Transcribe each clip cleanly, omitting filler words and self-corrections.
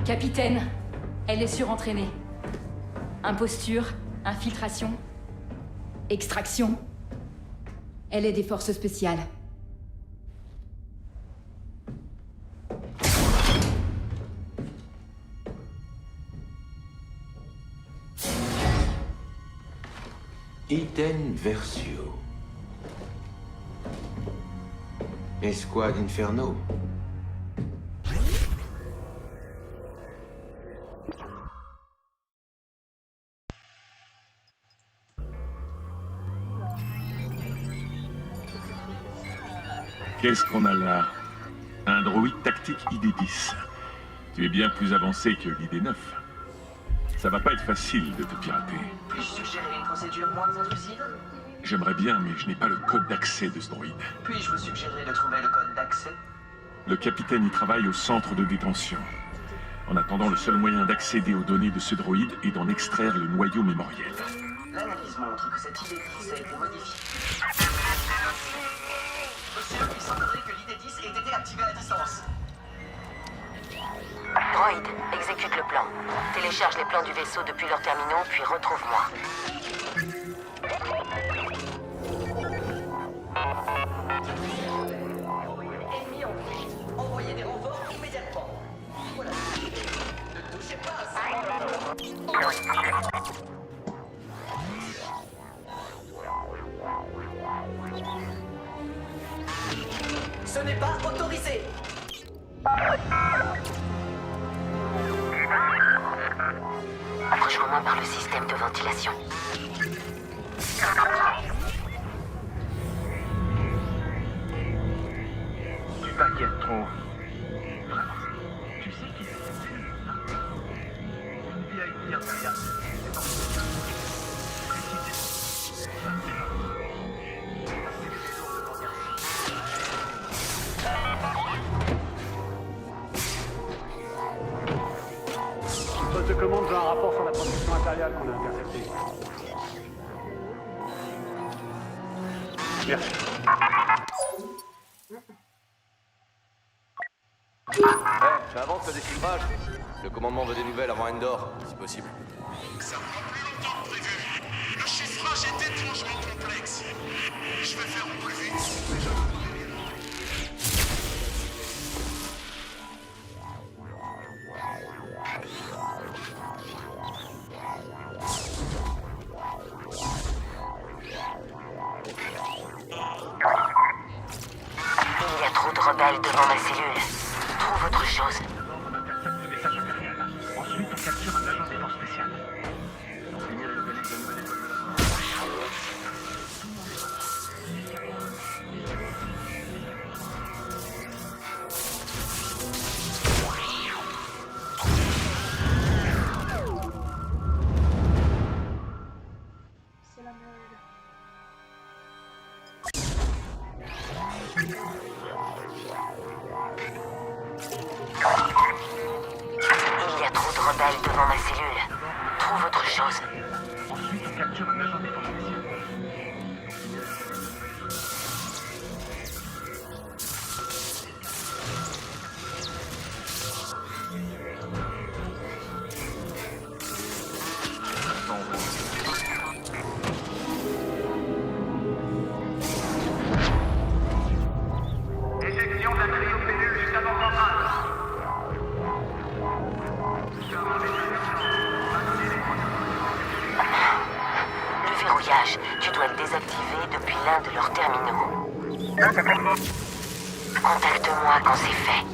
Capitaine, elle est surentraînée. Imposture, infiltration, extraction. Elle est des forces spéciales. Iden Versio. Escouade Inferno. Qu'est-ce qu'on a là? Un droïde tactique ID-10. Tu es bien plus avancé que l'ID-9. Ça va pas être facile de te pirater. Puis-je suggérer une procédure moins intrusive? J'aimerais bien, mais je n'ai pas le code d'accès de ce droïde. Puis-je vous suggérer de trouver le code d'accès? Le capitaine y travaille au centre de détention. En attendant, le seul moyen d'accéder aux données de ce droïde est d'en extraire le noyau mémoriel. L'analyse montre que cette ID-10 a été modifiée. Monsieur, il semblerait que l'ID-10 ait été activée à distance. Droïde, exécute le plan. Télécharge les plans du vaisseau depuis leurs terminaux, puis retrouve-moi. Ennemi en fuite. Envoyez des renforts immédiatement. Voilà. Ne touchez pas à ça. Ce n'est pas autorisé. Rejoins-moi par le système de ventilation. Tu t'inquiètes trop. Tu sais qu'il est une VIP impériale. Poste de commande, j'ai un rapport sur la production impériale qu'on a interceptée. Merci. Ça avance le déchiffrage. Le commandement veut des nouvelles avant Endor, si possible. Ça prend plus longtemps que prévu. Le chiffrage est étrangement complexe. Je vais faire au plus vite. Il y a trop de rebelles devant ma cellule. Trouve autre chose. On intercepte le message impérial. Ensuite, on capture un agent des forces spéciales. On finit le localiser de nouvelles Il y a trop de rebelles devant ma cellule. Trouve autre chose. Ensuite, on capture un agent des forces spéciales. Éjection de la cryopellule juste avant l'embrase. Le verrouillage, tu dois le désactiver depuis l'un de leurs terminaux. Contacte-moi quand c'est fait.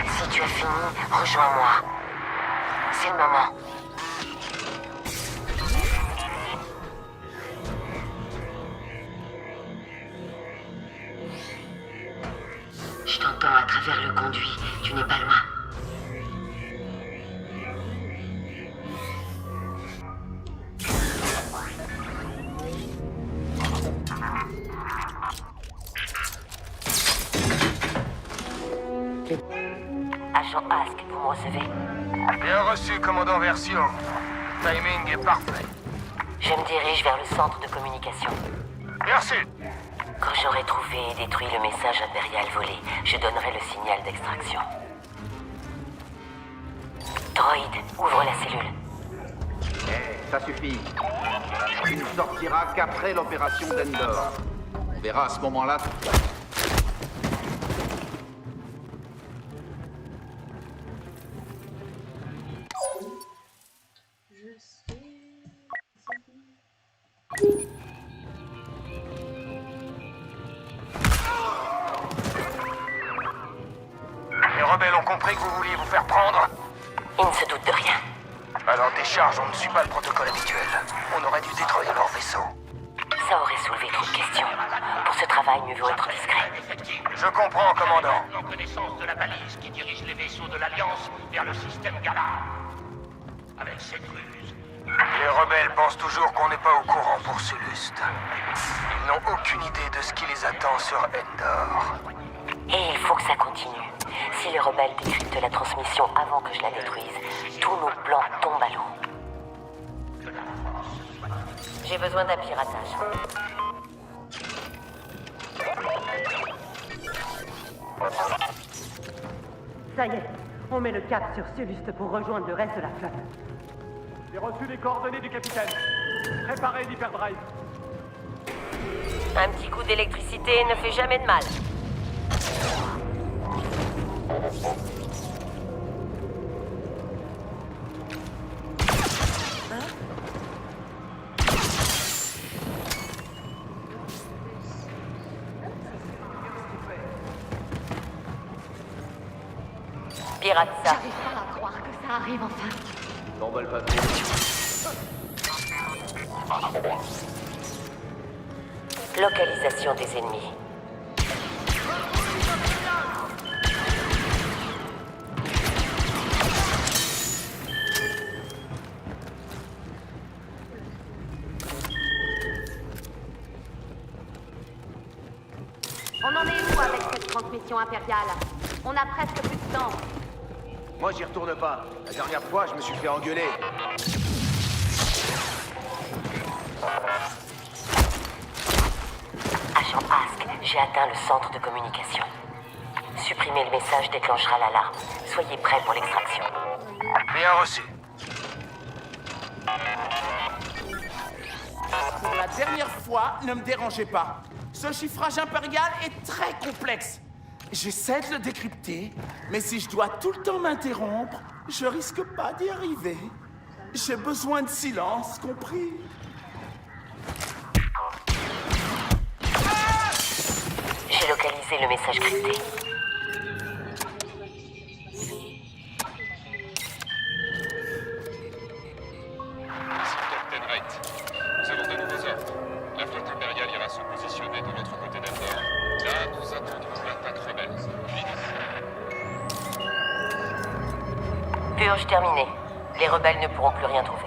Si tu as fini, rejoins-moi. C'est le moment. Je t'entends à travers le conduit. Tu n'es pas loin. Agent Ask, vous me recevez? Bien reçu, commandant Versio. Timing est parfait. Je me dirige vers le centre de communication. Merci. Quand j'aurai trouvé et détruit le message impérial volé, je donnerai le signal d'extraction. Droïde, ouvre la cellule. Ça suffit. Il ne sortira qu'après l'opération d'Endor. On verra à ce moment-là. Les rebelles ont compris que vous vouliez vous faire prendre. Ils ne se doutent de rien. Alors décharge, on ne suit pas le protocole habituel. On aurait dû détruire leur vaisseau. Ça aurait soulevé trop de questions. Pour ce travail, mieux vaut être discret. Je comprends, commandant. En connaissance de la balise qui dirige les vaisseaux de l'Alliance vers le système Galar. Avec cette ruse, Les rebelles pensent toujours qu'on n'est pas au courant pour Sulust. Ils n'ont aucune idée de ce qui les attend sur Endor. Et il faut que ça continue. Si les rebelles décryptent la transmission avant que je la détruise, tous nos plans tombent à l'eau. J'ai besoin d'un piratage. Ça y est, on met le cap sur Sulust pour rejoindre le reste de la flotte. J'ai reçu les coordonnées du capitaine. Préparez l'hyperdrive. Un petit coup d'électricité ne fait jamais de mal. Pirate ça. J'arrive pas à croire que ça arrive enfin. T'emballes pas trop. Localisation des ennemis. On en est où avec cette transmission impériale? On a presque plus de temps. Moi, j'y retourne pas. La dernière fois, je me suis fait engueuler. Agent Ask, j'ai atteint le centre de communication. Supprimer le message déclenchera l'alarme. Soyez prêts pour l'extraction. Bien reçu. Pour la dernière fois, ne me dérangez pas. Ce chiffrage impérial est très complexe. J'essaie de le décrypter, mais si je dois tout le temps m'interrompre, je risque pas d'y arriver. J'ai besoin de silence, compris? J'ai localisé le message crypté. Ici Captain Wright. Nous avons de nouveaux ordres. La flotte impériale ira se positionner de l'autre côté d'Endor. Là, nous attendrons l'attaque rebelle. Vite. Purge terminée. Les rebelles ne pourront plus rien trouver.